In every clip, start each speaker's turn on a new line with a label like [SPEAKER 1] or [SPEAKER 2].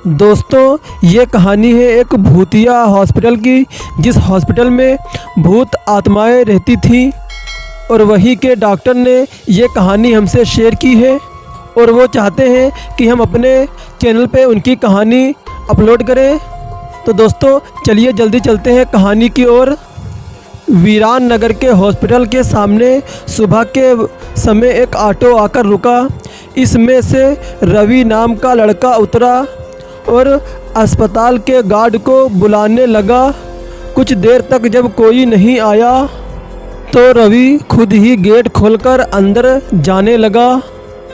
[SPEAKER 1] दोस्तों, ये कहानी है एक भूतिया हॉस्पिटल की, जिस हॉस्पिटल में भूत आत्माएं रहती थीं और वहीं के डॉक्टर ने ये कहानी हमसे शेयर की है और वो चाहते हैं कि हम अपने चैनल पे उनकी कहानी अपलोड करें। तो दोस्तों, चलिए जल्दी चलते हैं कहानी की ओर। वीरान नगर के हॉस्पिटल के सामने सुबह के समय एक ऑटो आकर रुका। इसमें से रवि नाम का लड़का उतरा और अस्पताल के गार्ड को बुलाने लगा। कुछ देर तक जब कोई नहीं आया तो रवि खुद ही गेट खोलकर अंदर जाने लगा।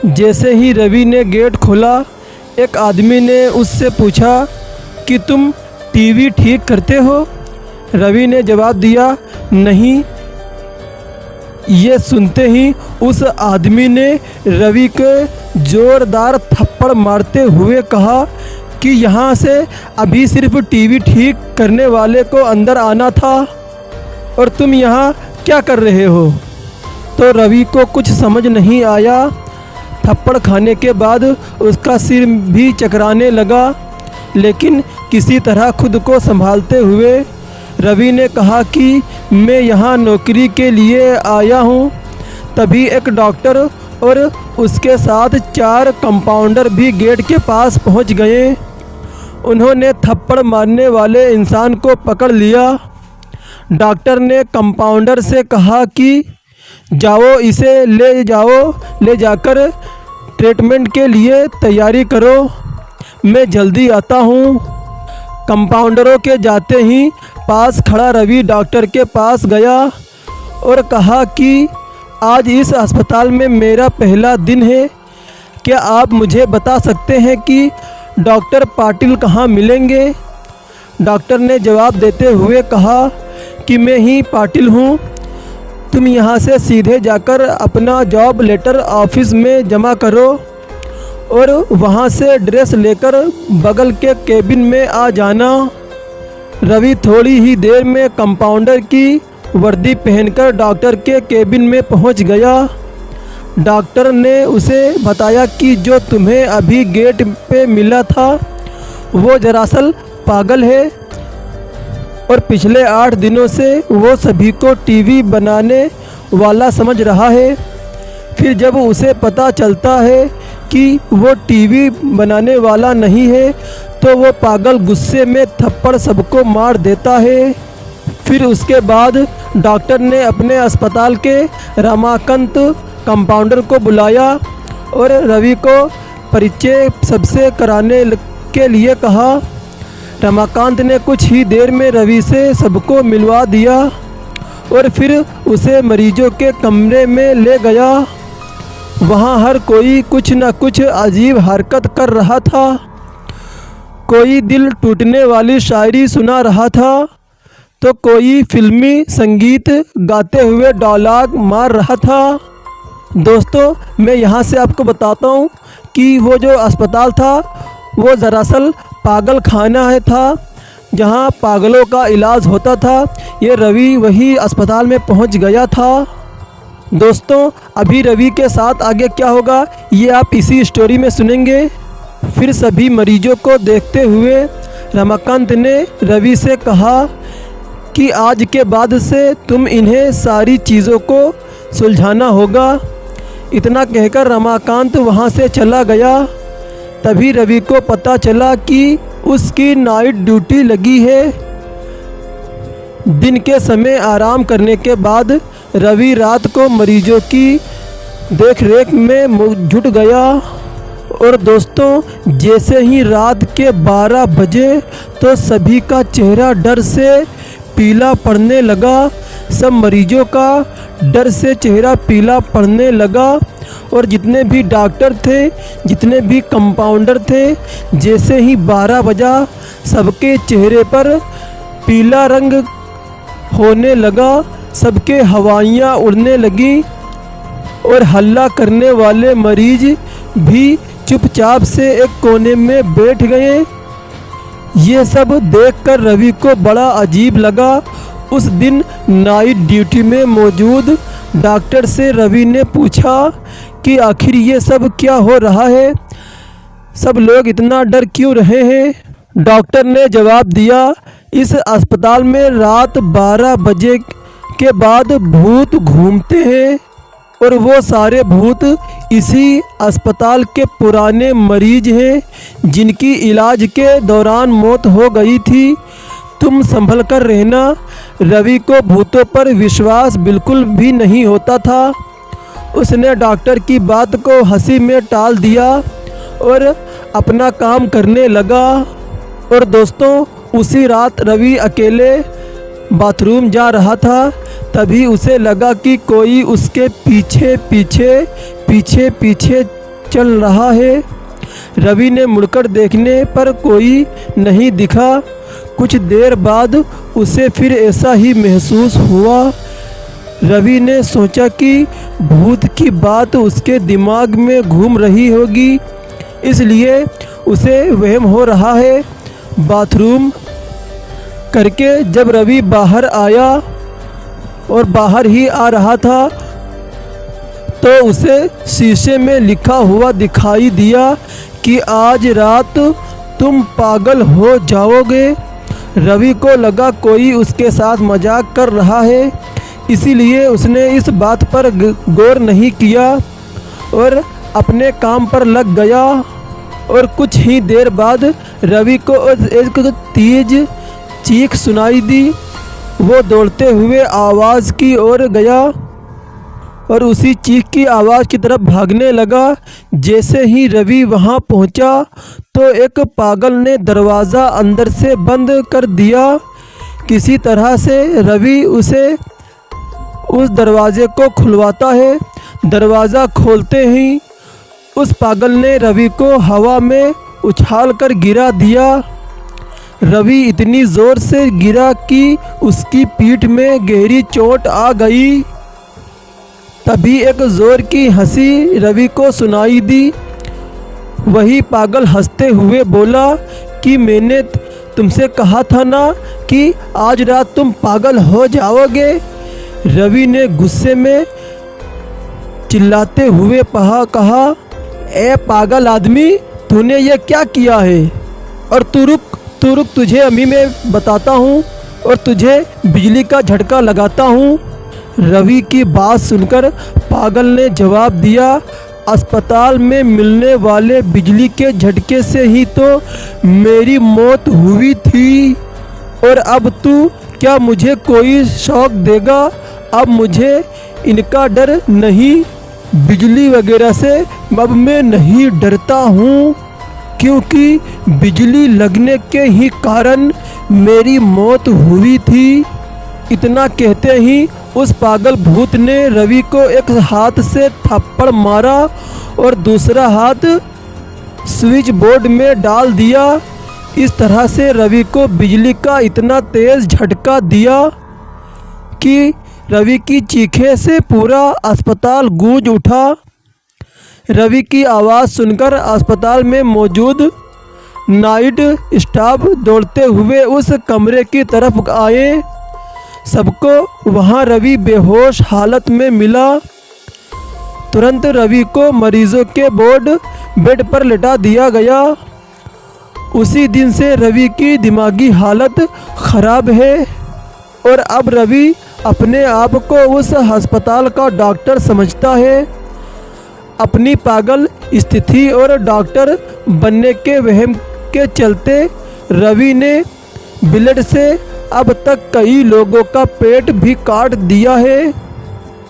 [SPEAKER 1] जैसे ही रवि ने गेट खोला, एक आदमी ने उससे पूछा कि तुम टीवी ठीक करते हो? रवि ने जवाब दिया, नहीं। ये सुनते ही उस आदमी ने रवि के ज़ोरदार थप्पड़ मारते हुए कहा कि यहाँ से अभी सिर्फ टीवी ठीक करने वाले को अंदर आना था और तुम यहाँ क्या कर रहे हो? तो रवि को कुछ समझ नहीं आया। थप्पड़ खाने के बाद उसका सिर भी चकराने लगा, लेकिन किसी तरह खुद को संभालते हुए रवि ने कहा कि मैं यहाँ नौकरी के लिए आया हूँ। तभी एक डॉक्टर और उसके साथ 4 कंपाउंडर भी गेट के पास पहुँच गए। उन्होंने थप्पड़ मारने वाले इंसान को पकड़ लिया। डॉक्टर ने कंपाउंडर से कहा कि जाओ, इसे ले जाकर ट्रीटमेंट के लिए तैयारी करो, मैं जल्दी आता हूँ। कंपाउंडरों के जाते ही पास खड़ा रवि डॉक्टर के पास गया और कहा कि आज इस अस्पताल में मेरा पहला दिन है। क्या आप मुझे बता सकते हैं कि डॉक्टर पाटिल कहाँ मिलेंगे? डॉक्टर ने जवाब देते हुए कहा कि मैं ही पाटिल हूँ। तुम यहाँ से सीधे जाकर अपना जॉब लेटर ऑफिस में जमा करो और वहाँ से ड्रेस लेकर बगल के केबिन में आ जाना। रवि थोड़ी ही देर में कंपाउंडर की वर्दी पहनकर डॉक्टर के केबिन में पहुँच गया। डॉक्टर ने उसे बताया कि जो तुम्हें अभी गेट पे मिला था वो दरअसल पागल है और पिछले 8 दिनों से वो सभी को टीवी बनाने वाला समझ रहा है। फिर जब उसे पता चलता है कि वो टीवी बनाने वाला नहीं है तो वो पागल गुस्से में थप्पड़ सबको मार देता है। फिर उसके बाद डॉक्टर ने अपने अस्पताल के रमाकांत कंपाउंडर को बुलाया और रवि को परिचय सबसे कराने के लिए कहा। रमाकांत ने कुछ ही देर में रवि से सबको मिलवा दिया और फिर उसे मरीजों के कमरे में ले गया। वहाँ हर कोई कुछ न कुछ अजीब हरकत कर रहा था। कोई दिल टूटने वाली शायरी सुना रहा था तो कोई फिल्मी संगीत गाते हुए डायलॉग मार रहा था। दोस्तों, मैं यहाँ से आपको बताता हूँ कि वो जो अस्पताल था वो दरअसल पागल खाना था, जहाँ पागलों का इलाज होता था। ये रवि वही अस्पताल में पहुँच गया था। दोस्तों, अभी रवि के साथ आगे क्या होगा ये आप इसी स्टोरी में सुनेंगे। फिर सभी मरीजों को देखते हुए रमाकांत ने रवि से कहा कि आज के बाद से तुम इन्हें सारी चीज़ों को सुलझाना होगा। इतना कहकर रमाकांत वहाँ से चला गया। तभी रवि को पता चला कि उसकी नाइट ड्यूटी लगी है। दिन के समय आराम करने के बाद रवि रात को मरीजों की देखरेख में जुट गया। और दोस्तों, जैसे ही रात के 12 बजे तो सभी का चेहरा डर से पीला पड़ने लगा। सब मरीजों का डर से चेहरा पीला पड़ने लगा और जितने भी डॉक्टर थे, जितने भी कंपाउंडर थे, जैसे ही 12 बजा सबके चेहरे पर पीला रंग होने लगा। सबके हवाइयाँ उड़ने लगी और हल्ला करने वाले मरीज भी चुपचाप से एक कोने में बैठ गए। ये सब देखकर रवि को बड़ा अजीब लगा। उस दिन नाइट ड्यूटी में मौजूद डॉक्टर से रवि ने पूछा कि आखिर ये सब क्या हो रहा है। सब लोग इतना डर क्यों रहे हैं। डॉक्टर ने जवाब दिया, इस अस्पताल में रात 12 बजे के बाद भूत घूमते हैं और वो सारे भूत इसी अस्पताल के पुराने मरीज हैं जिनकी इलाज के दौरान मौत हो गई थी। तुम संभल कर रहना। रवि को भूतों पर विश्वास बिल्कुल भी नहीं होता था। उसने डॉक्टर की बात को हंसी में टाल दिया और अपना काम करने लगा। और दोस्तों, उसी रात रवि अकेले बाथरूम जा रहा था। तभी उसे लगा कि कोई उसके पीछे पीछे चल रहा है। रवि ने मुड़कर देखने पर कोई नहीं दिखा। कुछ देर बाद उसे फिर ऐसा ही महसूस हुआ। रवि ने सोचा कि भूत की बात उसके दिमाग में घूम रही होगी, इसलिए उसे वहम हो रहा है। बाथरूम करके जब रवि बाहर आया और बाहर ही आ रहा था तो उसे शीशे में लिखा हुआ दिखाई दिया कि आज रात तुम पागल हो जाओगे। रवि को लगा कोई उसके साथ मजाक कर रहा है, इसीलिए उसने इस बात पर गौर नहीं किया और अपने काम पर लग गया। और कुछ ही देर बाद रवि को एक तेज चीख सुनाई दी। वो दौड़ते हुए आवाज़ की ओर गया और उसी चीख की आवाज़ की तरफ भागने लगा। जैसे ही रवि वहां पहुंचा तो एक पागल ने दरवाज़ा अंदर से बंद कर दिया। किसी तरह से रवि उस दरवाजे को खुलवाता है। दरवाज़ा खोलते ही उस पागल ने रवि को हवा में उछाल कर गिरा दिया। रवि इतनी ज़ोर से गिरा कि उसकी पीठ में गहरी चोट आ गई। तभी एक ज़ोर की हंसी रवि को सुनाई दी। वही पागल हंसते हुए बोला कि मैंने तुमसे कहा था ना कि आज रात तुम पागल हो जाओगे। रवि ने गुस्से में चिल्लाते हुए कहा, ए पागल आदमी, तूने ये क्या किया है? और तू रुक, तुझे अभी मैं बताता हूँ और तुझे बिजली का झटका लगाता हूँ। रवि की बात सुनकर पागल ने जवाब दिया, अस्पताल में मिलने वाले बिजली के झटके से ही तो मेरी मौत हुई थी और अब तू क्या मुझे कोई शौक देगा? अब मुझे इनका डर नहीं, बिजली वगैरह से अब मैं नहीं डरता हूँ, क्योंकि बिजली लगने के ही कारण मेरी मौत हुई थी। इतना कहते ही उस पागल भूत ने रवि को एक हाथ से थप्पड़ मारा और दूसरा हाथ स्विच बोर्ड में डाल दिया। इस तरह से रवि को बिजली का इतना तेज झटका दिया कि रवि की चीखें से पूरा अस्पताल गूंज उठा। रवि की आवाज़ सुनकर अस्पताल में मौजूद नाइट स्टाफ दौड़ते हुए उस कमरे की तरफ आए। सबको वहां रवि बेहोश हालत में मिला। तुरंत रवि को मरीजों के बेड पर लिटा दिया गया। उसी दिन से रवि की दिमागी हालत ख़राब है और अब रवि अपने आप को उस अस्पताल का डॉक्टर समझता है। अपनी पागल स्थिति और डॉक्टर बनने के वहम के चलते रवि ने ब्लेड से अब तक कई लोगों का पेट भी काट दिया है।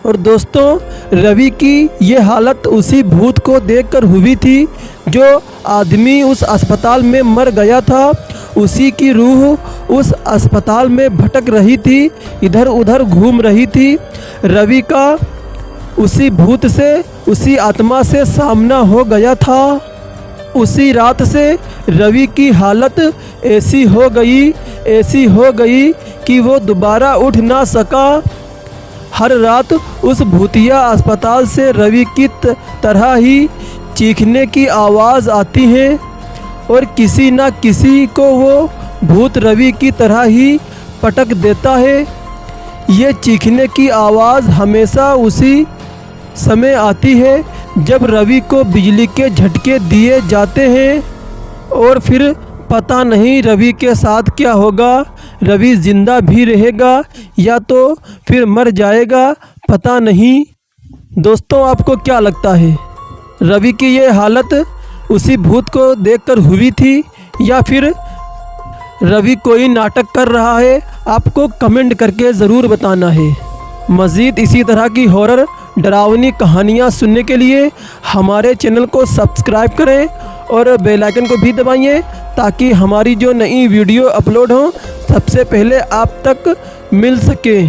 [SPEAKER 1] और दोस्तों, रवि की ये हालत उसी भूत को देखकर हुई थी जो आदमी उस अस्पताल में मर गया था। उसी की रूह उस अस्पताल में भटक रही थी, इधर उधर घूम रही थी। रवि का उसी भूत से, उसी आत्मा से सामना हो गया था। उसी रात से रवि की हालत ऐसी हो गई कि वो दोबारा उठ ना सका। हर रात उस भूतिया अस्पताल से रवि की तरह ही चीखने की आवाज़ आती है और किसी न किसी को वो भूत रवि की तरह ही पटक देता है। ये चीखने की आवाज़ हमेशा उसी समय आती है जब रवि को बिजली के झटके दिए जाते हैं और फिर पता नहीं रवि के साथ क्या होगा। रवि जिंदा भी रहेगा या तो फिर मर जाएगा, पता नहीं। दोस्तों, आपको क्या लगता है, रवि की ये हालत उसी भूत को देखकर हुई थी या फिर रवि कोई नाटक कर रहा है? आपको कमेंट करके ज़रूर बताना है। मज़ीद इसी तरह की हॉरर डरावनी कहानियाँ सुनने के लिए हमारे चैनल को सब्सक्राइब करें और बेल आइकन को भी दबाइए ताकि हमारी जो नई वीडियो अपलोड हो सबसे पहले आप तक मिल सके।